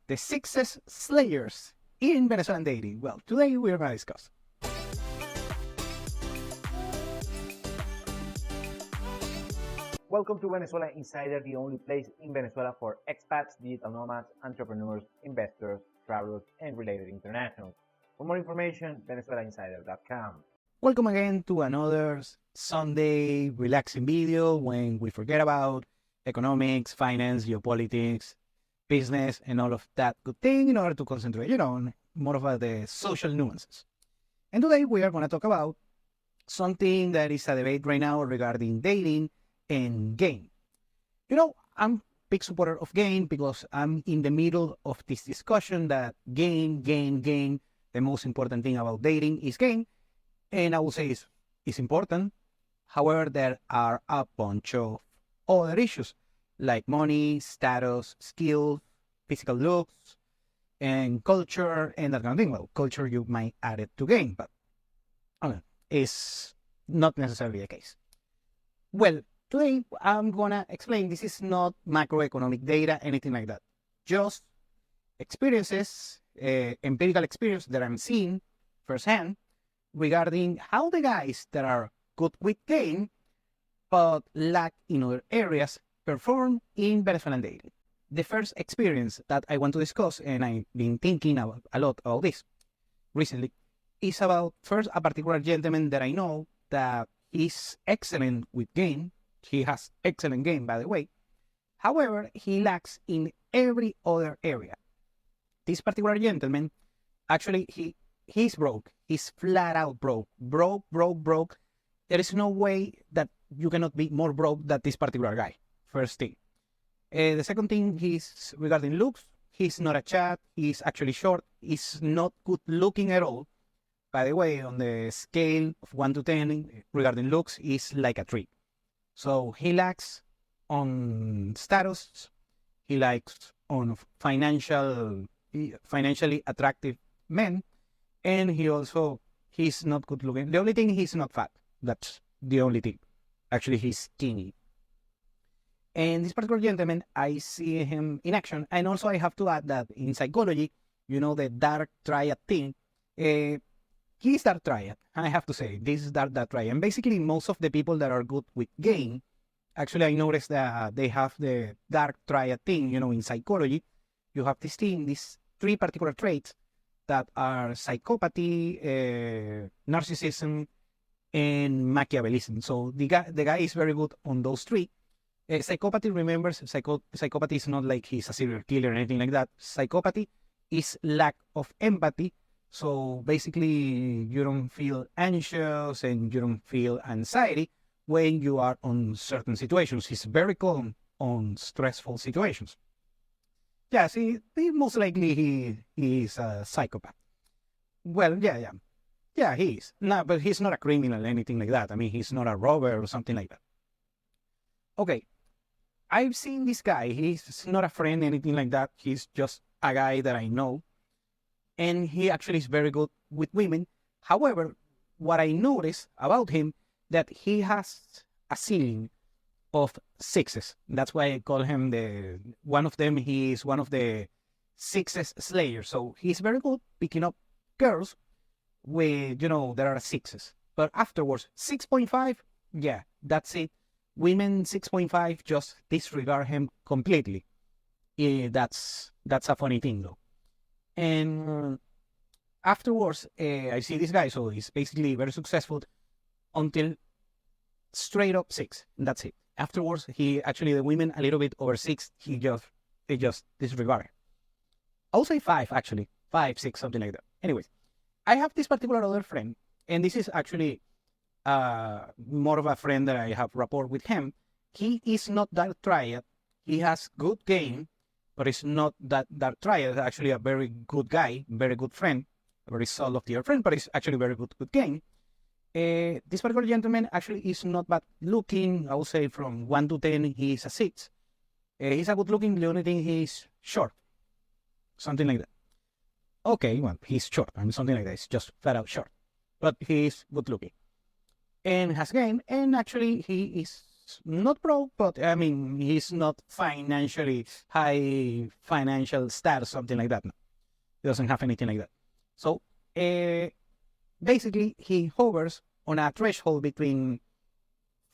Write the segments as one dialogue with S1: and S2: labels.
S1: the success slayers in Venezuelan dating. Well, today we're going to discuss.
S2: Welcome to Venezuela Insider, the only place in Venezuela for expats, digital nomads, entrepreneurs, investors, travelers, and related internationals. For more information, venezuelainsider.com.
S1: Welcome again to another Sunday relaxing video when we forget about economics, finance, geopolitics, business, and all of that good thing in order to concentrate, on more of the social nuances. And today we are going to talk about something that is a debate right now regarding dating and game. I'm a big supporter of game because I'm in the middle of this discussion that game, the most important thing about dating is game. And I will say it's important. However, there are a bunch of other issues like money, status, skill, physical looks, and culture, and that kind of thing. Well, culture you might add it to game, but it's not necessarily the case. Well, today I'm gonna explain this is not macroeconomic data, anything like that. Just experiences, empirical experience that I'm seeing firsthand regarding how the guys that are good with game but lack in other areas perform in Venezuelan dating. The first experience that I want to discuss, and I've been thinking a lot about this recently, is about first a particular gentleman that I know that is excellent with game. He has excellent game, by the way. However, he lacks in every other area. This particular gentleman, actually, he's broke. He's flat out broke. Broke. There is no way that you cannot be more broke than this particular guy. First thing. The second thing is regarding looks. He's not a chat. He's actually short. He's not good looking at all. By the way, on the scale of 1 to 10 regarding looks, is like a 3. So he lacks on status. He lacks on financially attractive men. And he's not good looking. The only thing, he's not fat. That's the only thing. Actually, he's skinny. And this particular gentleman, I see him in action. And also I have to add that in psychology, the dark triad thing, he's dark triad. I have to say, this is dark triad. And basically, most of the people that are good with game, actually, I noticed that they have the dark triad thing, in psychology. You have this thing, these 3 particular traits that are psychopathy, narcissism, and Machiavellism. So the guy is very good on those 3. Psychopathy, remember, psychopathy is not like he's a serial killer or anything like that. Psychopathy is lack of empathy. So basically, you don't feel anxious and you don't feel anxiety when you are on certain situations. He's very calm on stressful situations. Yeah, see, most likely he is a psychopath. Well, yeah. Yeah, he is. No, but he's not a criminal or anything like that. I mean, he's not a robber or something like that. Okay, I've seen this guy. He's not a friend, anything like that. He's just a guy that I know. And he actually is very good with women. However, what I noticed about him, that he has a ceiling of 6s. That's why I call him one of them. He is one of the 6s slayers. So he's very good picking up girls with, there are 6s. But afterwards, 6.5, yeah, that's it. Women 6.5 just disregard him completely. That's a funny thing, though. And afterwards, I see this guy, so he's basically very successful until straight up 6. And that's it. Afterwards, the women a little bit over 6, they just disregard him. I'll say 5, actually. 5, 6, something like that. Anyways, I have this particular other friend, and this is actually more of a friend that I have rapport with him. He is not that triad. He has good game, but it's not that triad. Actually, a very good guy, very good friend, a very solid dear friend, but it's actually very good game. This particular gentleman actually is not bad looking. I would say from 1 to 10, he's a 6. He's a good looking. The only thing, he's short, something like that. Okay, well, he's short. I mean, something like that. It's just flat out short, but he's good looking and has game. And actually, he is he's not broke, but I mean, he's not financially high financial status, something like that. No, he doesn't have anything like that. So basically, he hovers on a threshold between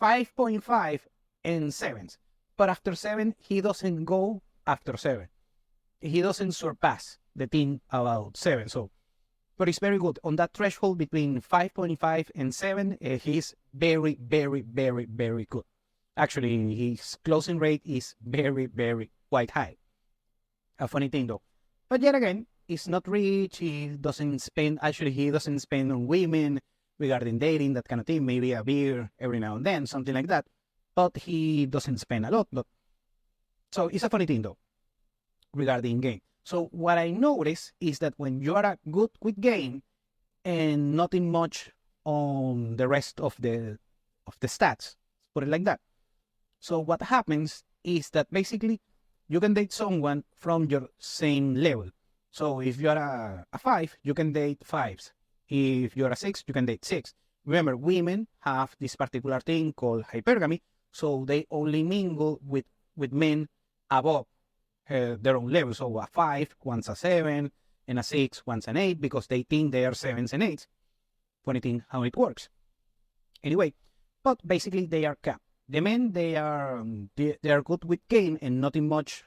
S1: 5.5 and 7. But after 7, he doesn't go after 7. He doesn't surpass the team about 7. So, but it's very good. On that threshold between 5.5 and 7, he's very, very, very, very good. Actually, his closing rate is very, very quite high. A funny thing though. But yet again, he's not rich. He doesn't spend on women regarding dating, that kind of thing. Maybe a beer every now and then, something like that. But he doesn't spend a lot. But so it's a funny thing though regarding game. So what I notice is that when you are a good with game and nothing much on the rest of the stats, put it like that. So what happens is that basically you can date someone from your same level. So if you're a 5, you can date 5s. If you're a 6, you can date 6. Remember, women have this particular thing called hypergamy, so they only mingle with men above their own level. So a 5 wants a 7, and a 6 wants an 8 because they think they are 7s and 8s. Funny thing how it works. Anyway, but basically they are capped. The men, they are good with game and nothing much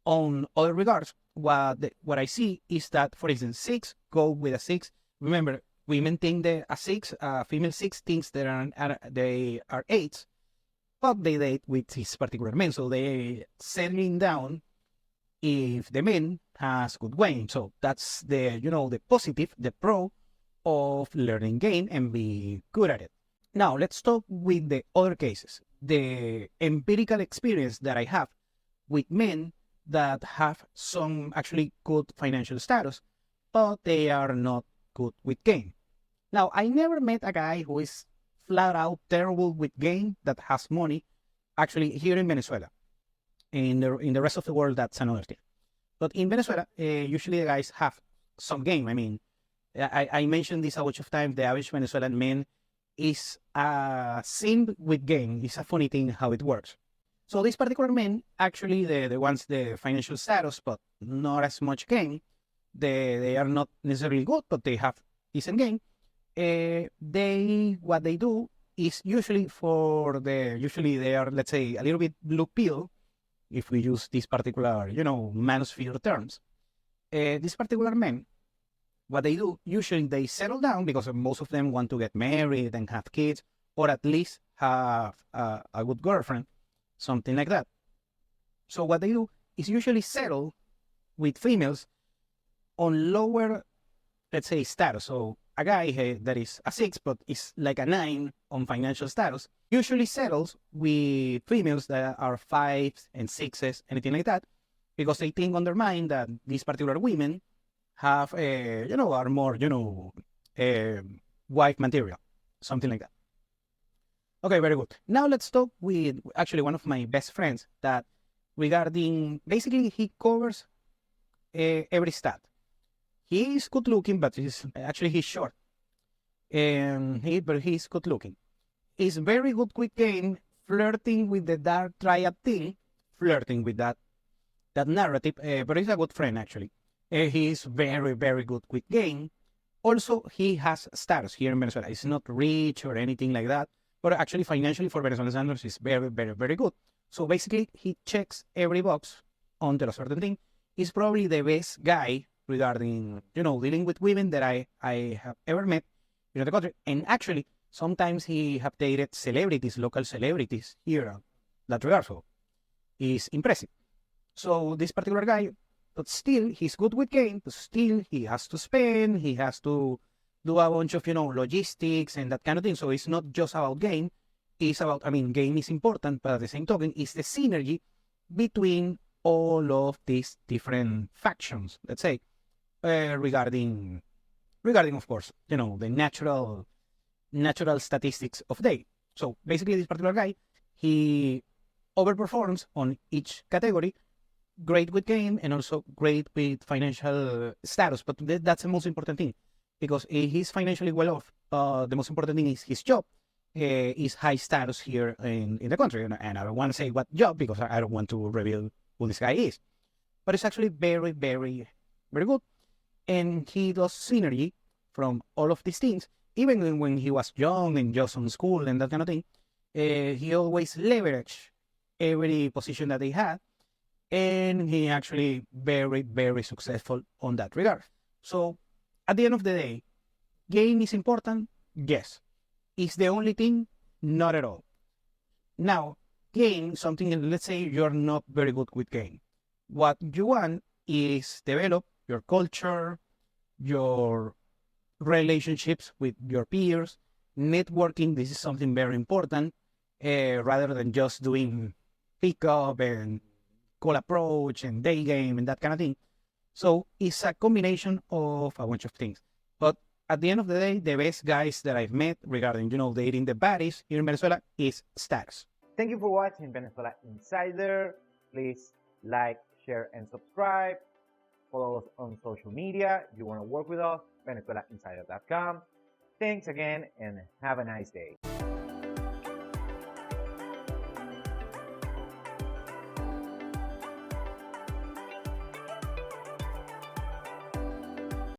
S1: on other regards. What I see is that, for instance, 6 go with a 6. Remember, women think that a 6, female 6 thinks they are 8s, but they date with this particular man. So they settling down if the man has good game. So that's the positive, the pro of learning game and be good at it. Now let's talk with the other cases. The empirical experience that I have with men that have some actually good financial status, but they are not good with game. Now, I never met a guy who is flat out terrible with game that has money. Actually, here in Venezuela, in the rest of the world, that's another thing. But in Venezuela, usually the guys have some game. I mean, I mentioned this a bunch of times. The average Venezuelan man is a simp with game. It's a funny thing how it works. So these particular men, actually, the ones the financial status, but not as much game. They are not necessarily good, but they have decent game. What they do is usually they are, let's say, a little bit blue pill, if we use this particular, manosphere terms. These particular men, what they do, usually they settle down because most of them want to get married and have kids, or at least have a good girlfriend, something like that. So what they do is usually settle with females on lower, let's say, status. So a guy that is a 6 but is like a 9 on financial status usually settles with females that are 5s and 6s, anything like that, because they think on their mind that these particular women have, are more, wife material, something like that. Okay, very good. Now let's talk with actually one of my best friends that regarding, basically he covers every stat. He is good looking, but he's short. But he's good looking. He's very good with game, flirting with the dark triad thing, flirting with that narrative, but he's a good friend actually. He's very, very good with game. Also, he has status here in Venezuela. He's not rich or anything like that, but actually financially for Venezuelan standards, he's very, very, very good. So basically, he checks every box onto a certain thing. He's probably the best guy regarding, dealing with women that I have ever met in the country. And actually, sometimes he have dated celebrities, local celebrities here. That regard, so is impressive. So this particular guy, but still, he's good with game, but still he has to spend, he has to do a bunch of, logistics and that kind of thing. So it's not just about game. It's about, game is important, but at the same token, it's the synergy between all of these different factions, let's say, regarding, of course, the natural statistics of day. So basically, this particular guy, he overperforms on each category, great with game and also great with financial status. But that's the most important thing, because he's financially well off. The most important thing is his job. is high status here in the country. And I don't want to say what job because I don't want to reveal who this guy is. But it's actually very, very, very good. And he does synergy from all of these things. Even when he was young and just on school and that kind of thing, he always leveraged every position that he had. And he actually very, very successful on that regard. So at the end of the day, game is important? Yes. Is the only thing? Not at all. Now, game, something, let's say you're not very good with game. What you want is develop your culture, your relationships with your peers, networking. This is something very important, rather than just doing pickup and call approach and day game and that kind of thing. So it's a combination of a bunch of things. But at the end of the day, the best guys that I've met regarding, dating the baddies here in Venezuela is Stacks.
S2: Thank you for watching Venezuela Insider. Please like, share, and subscribe. Follow us on social media. If you want to work with us, VenezuelaInsider.com. Thanks again and have a nice day.